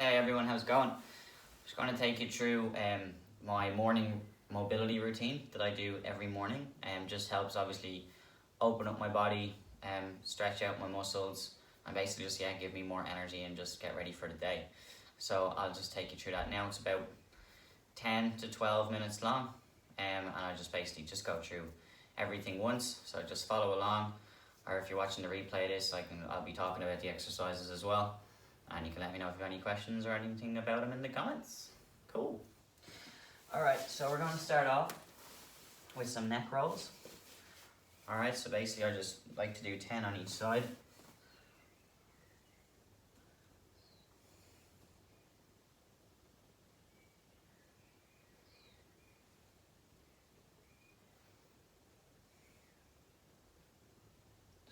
Hey everyone, how's it going? Just going to take you through my morning mobility routine that I do every morning. Just helps obviously open up my body, stretch out my muscles, and basically just give me more energy and just get ready for the day. So I'll just take you through that now. It's about 10 to 12 minutes long, and I just basically just go through everything once. So just follow along, or if you're watching the replay of this, I'll be talking about the exercises as well. And you can let me know if you have any questions or anything about them in the comments. Cool. Alright, so we're going to start off with some neck rolls. Alright, so basically I just like to do 10 on each side.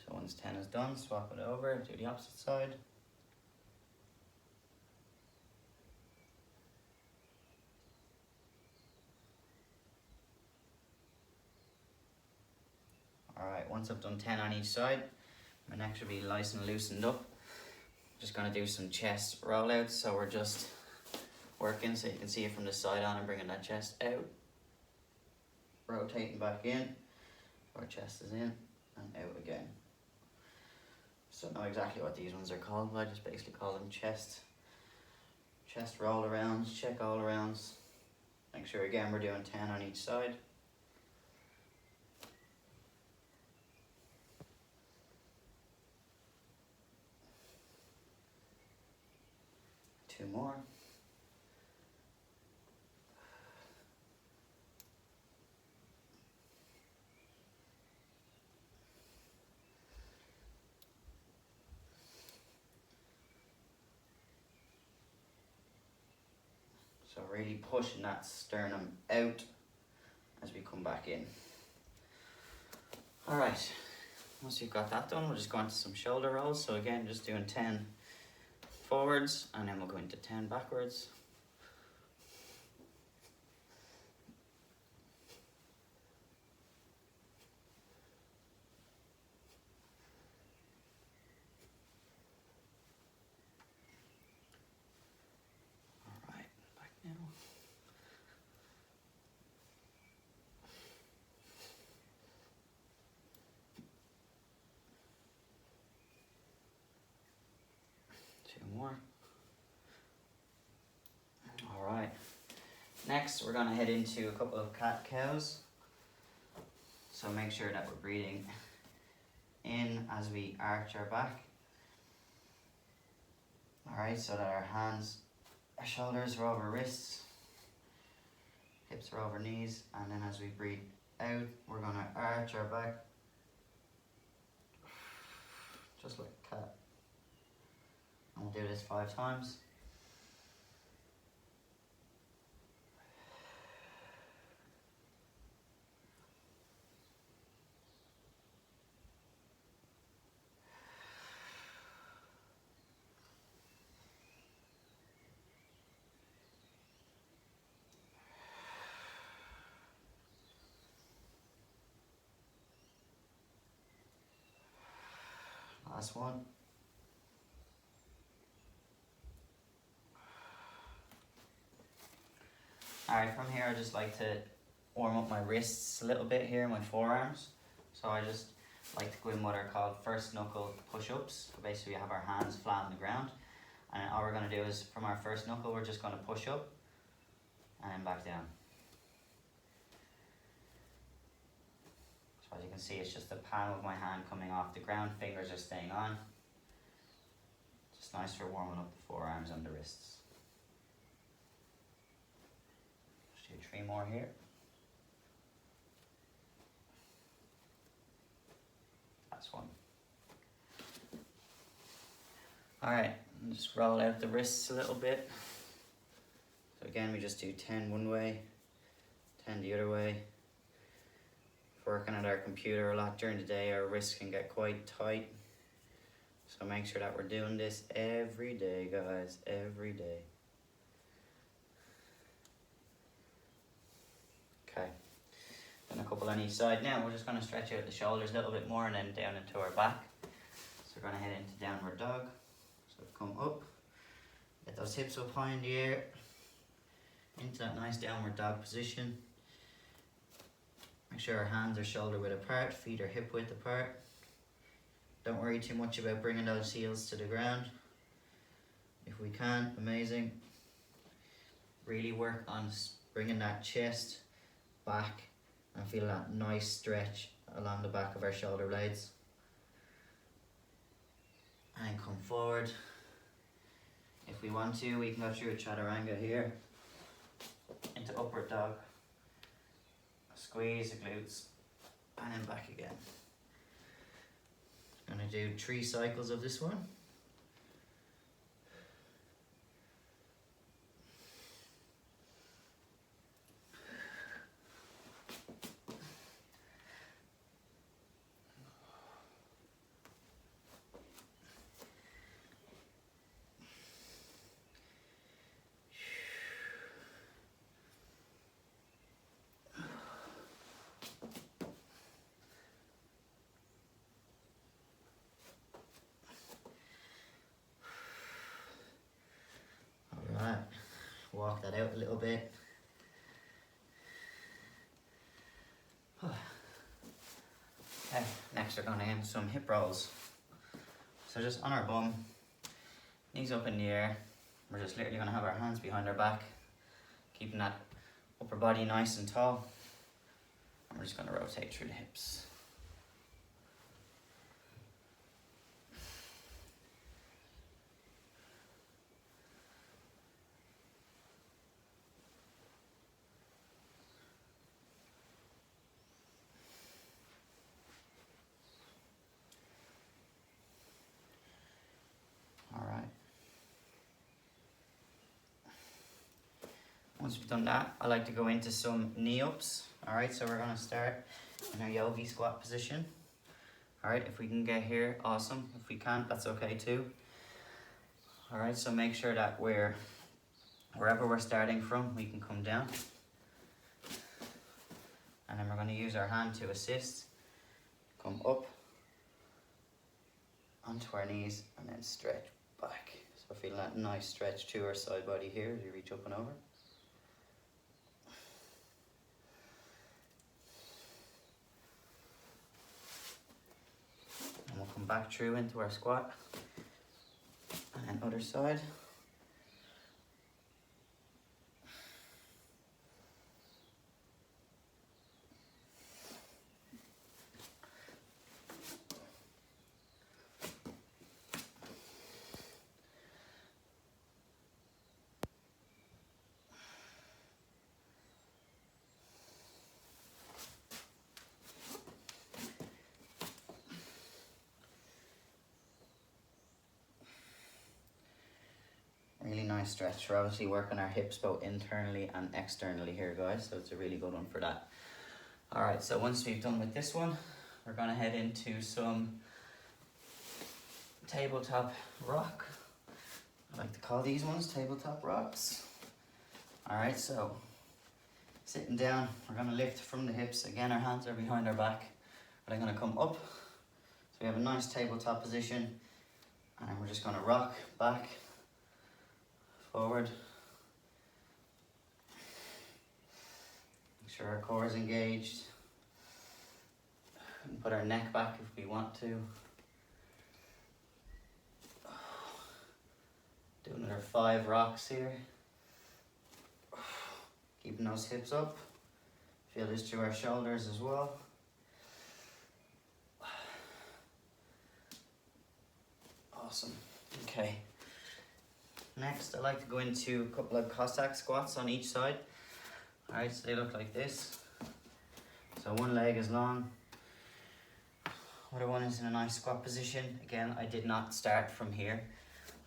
So once 10 is done, swap it over, do the opposite side. Alright, once I've done 10 on each side, my neck should be nice and loosened up. Just going to do some chest rollouts, so we're just working so you can see it from the side on and bringing that chest out. Rotating back in, our chest is in and out again. So I don't know exactly what these ones are called, but I just basically call them chest roll arounds, check all arounds. Make sure again we're doing 10 on each side. Two more. So really pushing that sternum out as we come back in. Alright, once you've got that done, we'll just go into some shoulder rolls. So again, just doing 10 forwards and then we'll go into 10 backwards. Alright, back now. Two more. Alright, next we're going to head into a couple of cat-cows. So make sure that we're breathing in as we arch our back. Alright, so that our shoulders are over wrists, hips are over knees, and then as we breathe out, we're going to arch our back, just like a cat. And we'll do this 5 times. Last one. Alright, from here I just like to warm up my wrists a little bit here, my forearms. So I just like to go in what are called first knuckle push-ups. So basically we have our hands flat on the ground. And all we're going to do is from our first knuckle we're just going to push up and then back down. So as you can see, it's just the palm of my hand coming off the ground, fingers are staying on. Just nice for warming up the forearms and the wrists. Just do 3 more here. That's one. Alright, just roll out the wrists a little bit. So again, we just do 10 one way, 10 the other way. Working at our computer a lot during the day, our wrists can get quite tight. So make sure that we're doing this every day, guys, every day. Okay, then a couple on each side. Now we're just going to stretch out the shoulders a little bit more and then down into our back. So we're going to head into downward dog. So come up, Get those hips up high in the air, into that nice downward dog position. Make sure our hands are shoulder width apart, feet are hip width apart. Don't worry too much about bringing those heels to the ground. If we can, amazing. Really work on bringing that chest back and feel that nice stretch along the back of our shoulder blades. And come forward. If we want to, we can go through a chaturanga here into upward dog. Squeeze the glutes and then back again. I'm going to do 3 cycles of this one. Walk that out a little bit. Okay, next we're going to aim some hip rolls. So just on our bum, knees up in the air. We're just literally going to have our hands behind our back, keeping that upper body nice and tall. And we're just going to rotate through the hips. Once we've done that, I like to go into some Kneeups. Alright, so we're going to start in our yogi squat position. Alright, if we can get here, awesome. If we can't, that's okay too. Alright, so make sure that wherever we're starting from, we can come down. And then we're going to use our hand to assist. Come up onto our knees and then stretch back. So feel that nice stretch to our side body here as you reach up and over. And we'll come back through into our squat. And then other side. Really nice stretch. We're obviously working our hips both internally and externally here, guys, so it's a really good one for that. Alright, so once we've done with this one, we're going to head into some tabletop rock. I like to call these ones tabletop rocks. Alright, so sitting down, we're going to lift from the hips. Again, our hands are behind our back, but I'm going to come up. So we have a nice tabletop position, and then we're just going to rock back, forward. Make sure our core is engaged. We can put our neck back if we want to. Do another 5 rocks here. Keeping those hips up. Feel this through our shoulders as well. Awesome. Okay. Next, I like to go into a couple of Cossack squats on each side. Alright, so they look like this. So one leg is long. Other one is in a nice squat position. Again, I did not start from here.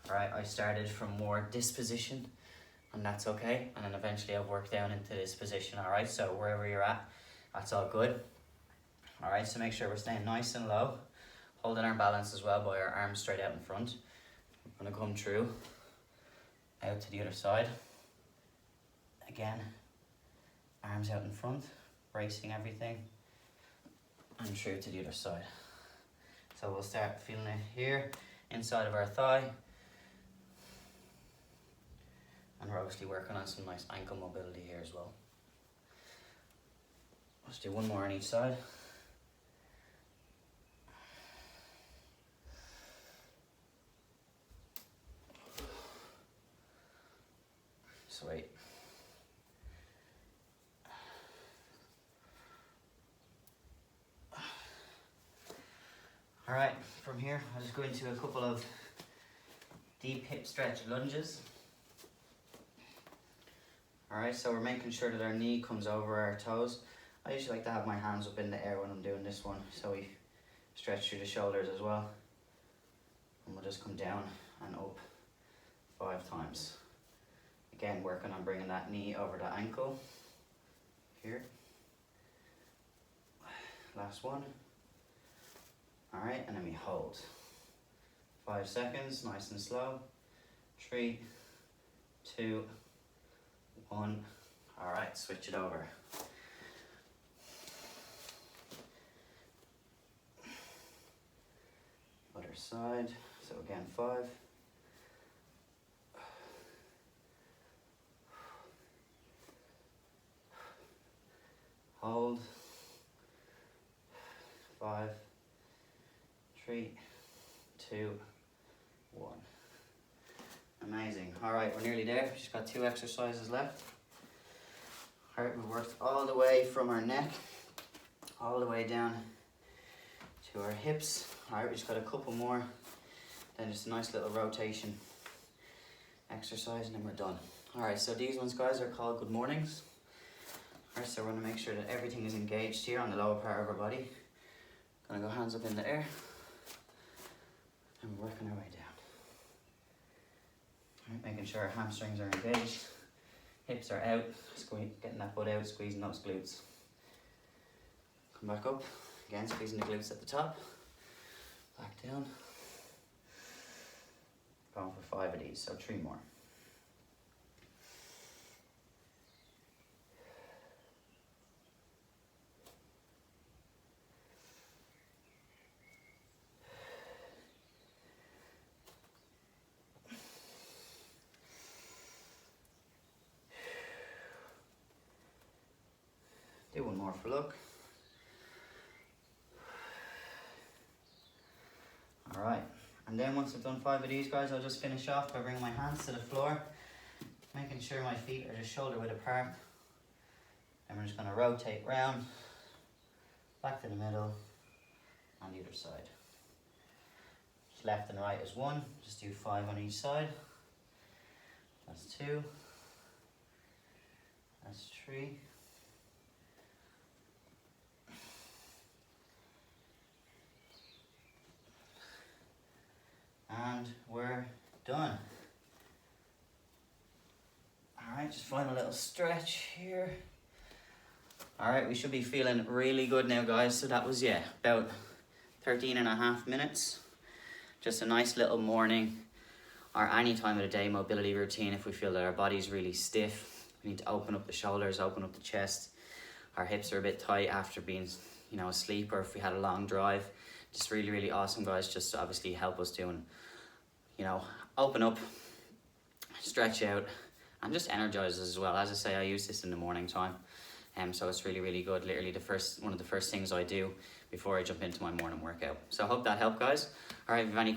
Alright, I started from more this position, and that's okay. And then eventually I've worked down into this position. Alright, so wherever you're at, that's all good. Alright, so make sure we're staying nice and low. Holding our balance as well by our arms straight out in front. I'm going to come through. Out to the other side. Again, arms out in front, bracing everything, and through to the other side. So we'll start feeling it here, inside of our thigh. And we're obviously working on some nice ankle mobility here as well. Let's do one more on each side. Sweet. Alright, from here I'll just go into a couple of deep hip stretch lunges. Alright, so we're making sure that our knee comes over our toes. I usually like to have my hands up in the air when I'm doing this one, so we stretch through the shoulders as well. And we'll just come down and up 5 times. Again, working on bringing that knee over the ankle. Here. Last one. Alright, and then we hold. 5 seconds, nice and slow. 3, 2, 1. Alright, switch it over. Other side. So again, 5. Hold. 5, 3, 2, 1. Amazing. Alright, we're nearly there. We've just got 2 exercises left. Alright, we worked all the way from our neck, all the way down to our hips. Alright, we just got a couple more. Then just a nice little rotation exercise and then we're done. Alright, so these ones, guys, are called good mornings. Alright, so we're going to make sure that everything is engaged here on the lower part of our body. Gonna go hands up in the air. And we're working our way down. Alright, making sure our hamstrings are engaged. Hips are out, getting that butt out, squeezing those glutes. Come back up, again squeezing the glutes at the top. Back down. Going for 5 of these, so 3 more. Do one more for luck. Alright, and then once I've done 5 of these, guys, I'll just finish off by bringing my hands to the floor, making sure my feet are just shoulder width apart. And we're just going to rotate round, back to the middle, on the other side. Just left and right is 1, just do 5 on each side. That's 2, that's 3. And we're done. Alright, just find a little stretch here. Alright, we should be feeling really good now, guys. So that was, yeah, about 13.5 minutes. Just a nice little morning or any time of the day mobility routine. If we feel that our body's really stiff, we need to open up the shoulders, open up the chest. Our hips are a bit tight after being, asleep, or if we had a long drive. Just really, really awesome, guys, just to obviously help us doing, open up, stretch out, and just energize us as well. As I say, I use this in the morning time, so it's really, really good. Literally one of the first things I do before I jump into my morning workout. So I hope that helped, guys. All right, if you have any